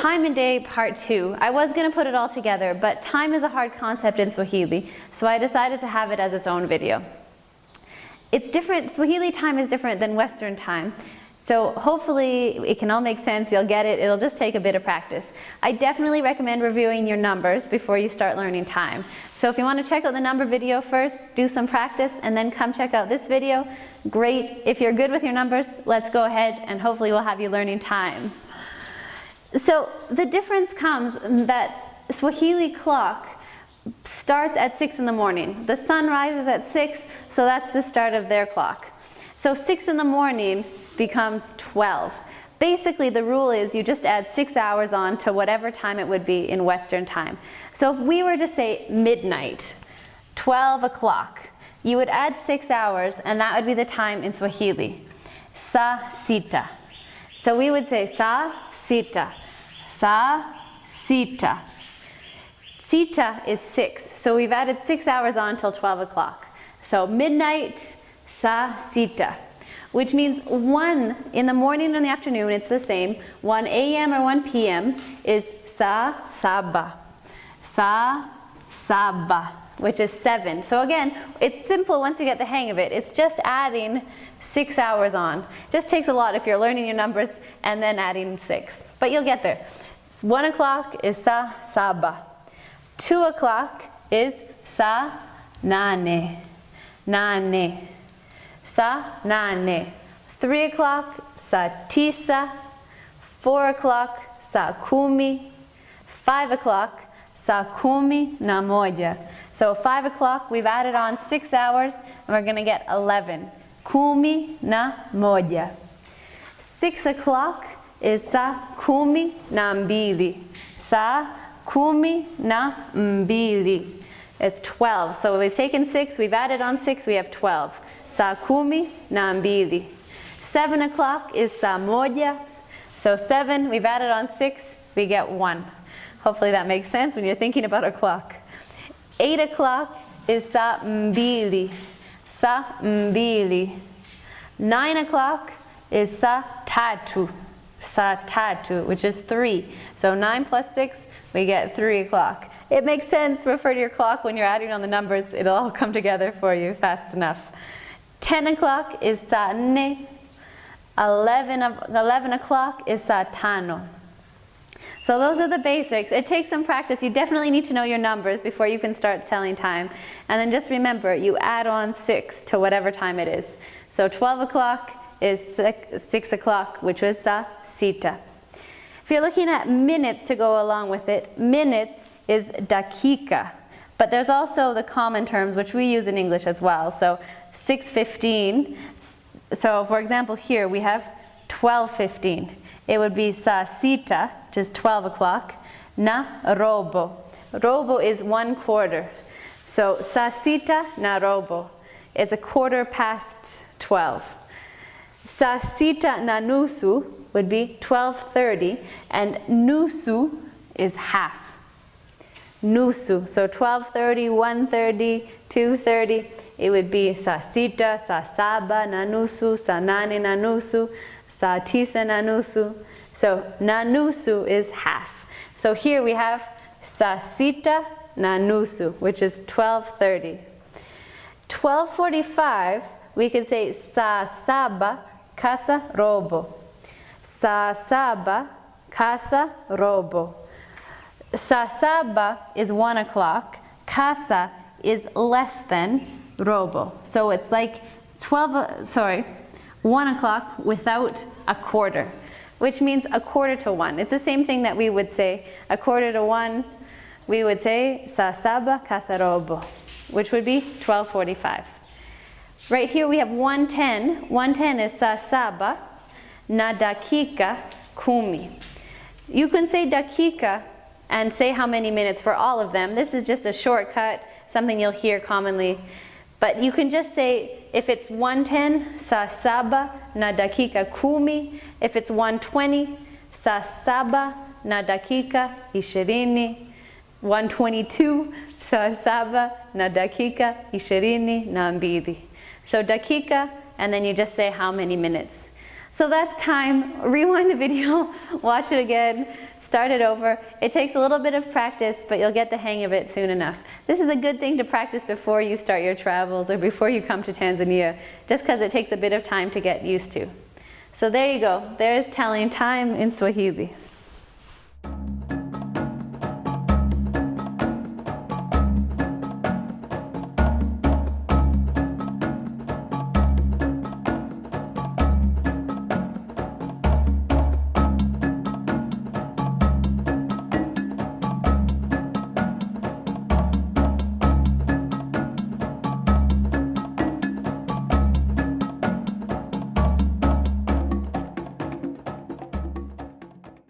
time and day part 2. I was going to put it all together, but time is a hard concept in Swahili, so I decided to have it as its own video. It's different, Swahili time is different than Western time, so hopefully it can all make sense, you'll get it, it'll just take a bit of practice. I definitely recommend reviewing your numbers before you start learning time. So if you want to check out the number video first, do some practice, and then come check out this video, great. If you're good with your numbers, let's go ahead and hopefully we'll have you learning time. So the difference comes that Swahili clock starts at 6 in the morning. The sun rises at 6, so that's the start of their clock. So 6 in the morning becomes 12. Basically the rule is you just add 6 hours on to whatever time it would be in Western time. So if we were to say midnight, 12 o'clock, you would add 6 hours and that would be the time in Swahili. Saa sita. So we would say saa sita. Saa sita. Sita is 6, so we've added 6 hours on till 12 o'clock. So midnight, saa sita, which means 1 in the morning and in the afternoon, it's the same. 1 a.m. or 1 p.m. is saa saba. Saa saba, which is 7. So again, it's simple once you get the hang of it. It's just adding 6 hours on. It just takes a lot if you're learning your numbers and then adding 6. But you'll get there. 1 o'clock is saa saba. 2 o'clock is saa nane. Nane. Saa nane. 3 o'clock, saa tisa. 4 o'clock, saa kumi. 5 o'clock, saa kumi na moja. So 5 o'clock, we've added on 6 hours, and we're going to get 11. Kumi na moja. 6 o'clock is saa kumi na mbili. Saa kumi na mbili. It's 12. So we've taken 6, we've added on 6, we have 12. Saa kumi na mbili. 7 o'clock is saa moja. So 7, we've added on 6, we get 1. Hopefully that makes sense when you're thinking about a clock. 8 o'clock is saa mbili. Saa mbili. 9 o'clock is saa tatu. Saa tatu, which is 3. So 9 plus 6, we get 3 o'clock. It makes sense, refer to your clock when you're adding on the numbers, it'll all come together for you fast enough. 10 o'clock is saa nne. 11 o'clock is saa tano. So those are the basics. It takes some practice. You definitely need to know your numbers before you can start telling time. And then just remember, you add on 6 to whatever time it is. So 12 o'clock is 6 o'clock, which was saa sita. If you're looking at minutes to go along with it, minutes is dakika. But there's also the common terms, which we use in English as well. So 6:15. So for example, here we have 12:15. It would be saa sita, which is 12 o'clock, na robo. Robo is 1/4. So saa sita na robo. It's 12:15. Saa sita na nusu would be 12:30, and nusu is half. Nusu, so 12:30, 1:30, 2:30, it would be saa sita, saa saba na nusu, saa nane na nusu, saa tisa na nusu. So na nusu is half. So here we have saa sita na nusu, which is 12:30. 12:45, we could say saa saba kasa robo. Saa saba kasa robo. Saa saba is 1 o'clock. Kasa is less than robo. So it's like 1 o'clock without a quarter, which means a quarter to 1. It's the same thing that we would say, a quarter to 1, we would say saa saba kasa robo, which would be 12:45. Right here we have 1:10. 1:10 is saa saba na dakika kumi. You can say dakika and say how many minutes for all of them. This is just a shortcut, something you'll hear commonly. But you can just say, if it's 1:10, saa saba na dakika kumi. If it's 1:20, saa saba na dakika ishirini. 1:22, saa saba na dakika ishirini na mbili. So dakika, and then you just say how many minutes. So that's time. Rewind the video, watch it again, start it over. It takes a little bit of practice, but you'll get the hang of it soon enough. This is a good thing to practice before you start your travels or before you come to Tanzania, just because it takes a bit of time to get used to. So there you go. There's telling time in Swahili.